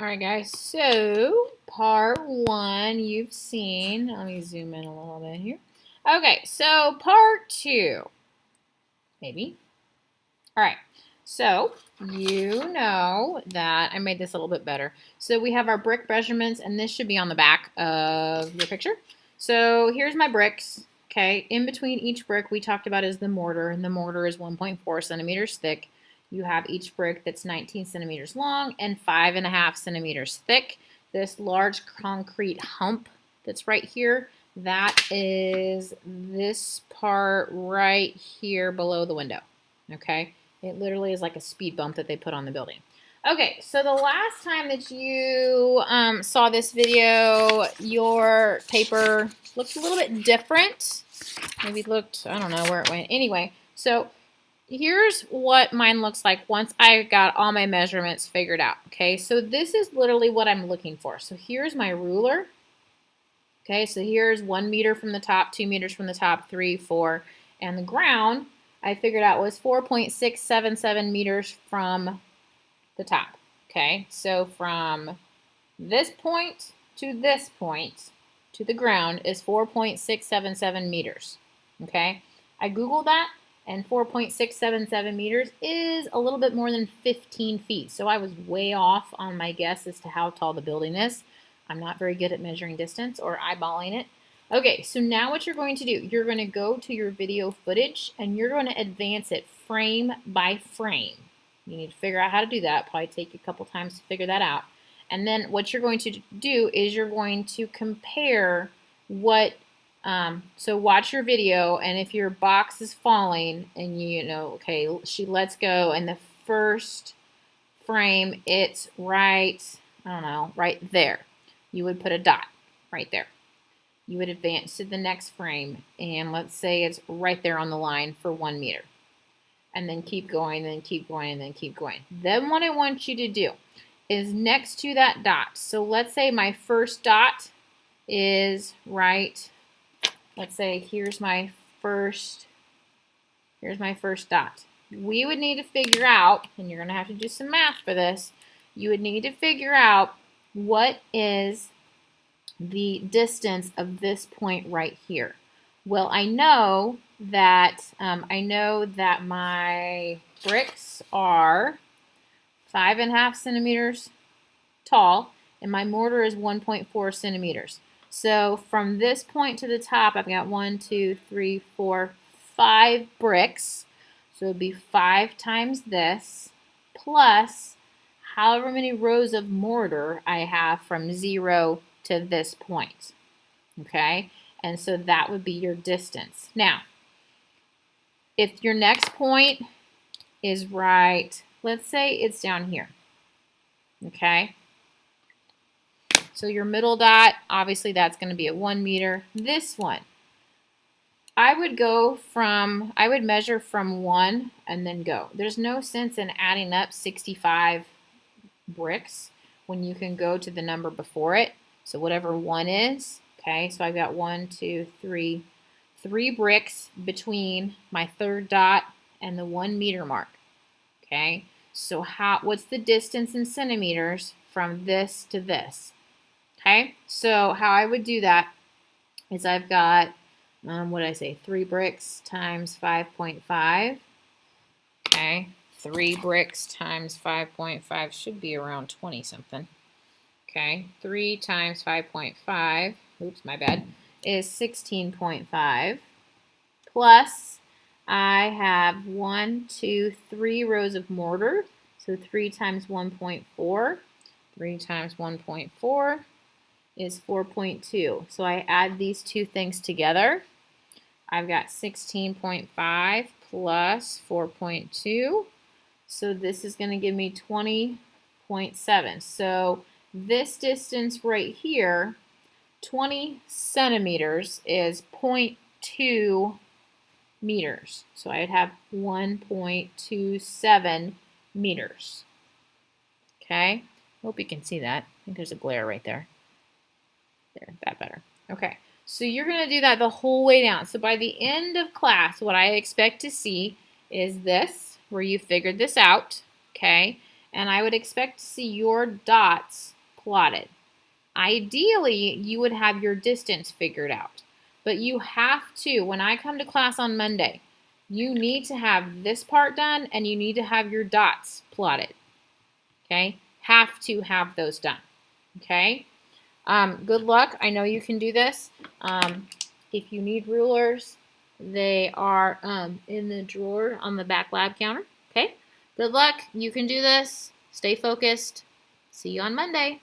All right, guys, so part one you've seen. Let me zoom in a little bit here. Okay, so part two, maybe. All right, so you know that I made this a little bit better. So we have our brick measurements, and this should be on the back of your picture. So here's my bricks. Okay, in between each brick we talked about is the mortar, and the mortar is 1.4 centimeters thick. You have each brick that's 19 centimeters long and 5.5 centimeters thick. This large concrete hump that's right here, that is this part right here below the window. Okay, it literally is like a speed bump that they put on the building. Okay, so the last time that you saw this video, your paper looked a little bit different. Maybe it looked, I don't know where it went. Anyway, so here's what mine looks like once I got all my measurements figured out. Okay, so this is literally what I'm looking for. So here's my ruler. Okay, so here's 1 meter from the top, 2 meters from the top, 3, 4, and the ground I figured out was 4.677 meters from the top. Okay, so from this point to the ground is 4.677 meters. Okay, I Googled that, and 4.677 meters is a little bit more than 15 feet. So I was way off on my guess as to how tall the building is. I'm not very good at measuring distance or eyeballing it. Okay, so now what you're going to do, you're going to go to your video footage and you're going to advance it frame by frame. You need to figure out how to do that. Probably take a couple times to figure that out. And then what you're going to do is you're going to compare what, so watch your video, and if your box is falling and you know, okay, she lets go and the first frame, it's right, I don't know, right there. You would put a dot right there. You would advance to the next frame, and let's say it's right there on the line for 1 meter. And then keep going, then keep going, and then keep going. Then what I want you to do is next to that dot. So let's say my first dot is right, let's say here's my first dot. We would need to figure out, and you're going to have to do some math for this, you would need to figure out what is the distance of this point right here. Well, I know that my bricks are 5.5 centimeters tall, and my mortar is 1.4 centimeters. So from this point to the top, I've got 1, 2, 3, 4, 5 bricks. So it would be 5 times this, plus however many rows of mortar I have from 0 to this point. Okay? And so that would be your distance. Now, if your next point is right, let's say it's down here. Okay? So your middle dot, obviously that's going to be at 1 meter. This one, I would measure from 1 and then go. There's no sense in adding up 65 bricks when you can go to the number before it. So whatever 1 is, okay, so I've got 1, 2, 3, 3 bricks between my third dot and the 1 meter mark. Okay, so what's the distance in centimeters from this to this? Okay, so how I would do that is I've got, what did I say, 3 bricks times 5.5. Okay, 3 bricks times 5.5 should be around 20 something. Okay, 3 times 5.5, oops, my bad, is 16.5. Plus, I have 1, 2, 3 rows of mortar. So 3 times 1.4. 3 times 1.4 is 4.2. So I add these two things together. I've got 16.5 plus 4.2. So this is going to give me 20.7. So this distance right here, 20 centimeters, is 0.2 meters. So I'd have 1.27 meters. Okay, hope you can see that. I think there's a glare right there. There, that better. Okay, so you're going to do that the whole way down. So by the end of class, what I expect to see is this, where you figured this out, okay? and I would expect to see your dots plotted. Ideally, you would have your distance figured out, but you have to, when I come to class on Monday, you need to have this part done and you need to have your dots plotted, okay? Have to have those done, okay? Good luck. I know you can do this. If you need rulers, they are in the drawer on the back lab counter, okay? Good luck. You can do this. Stay focused. See you on Monday.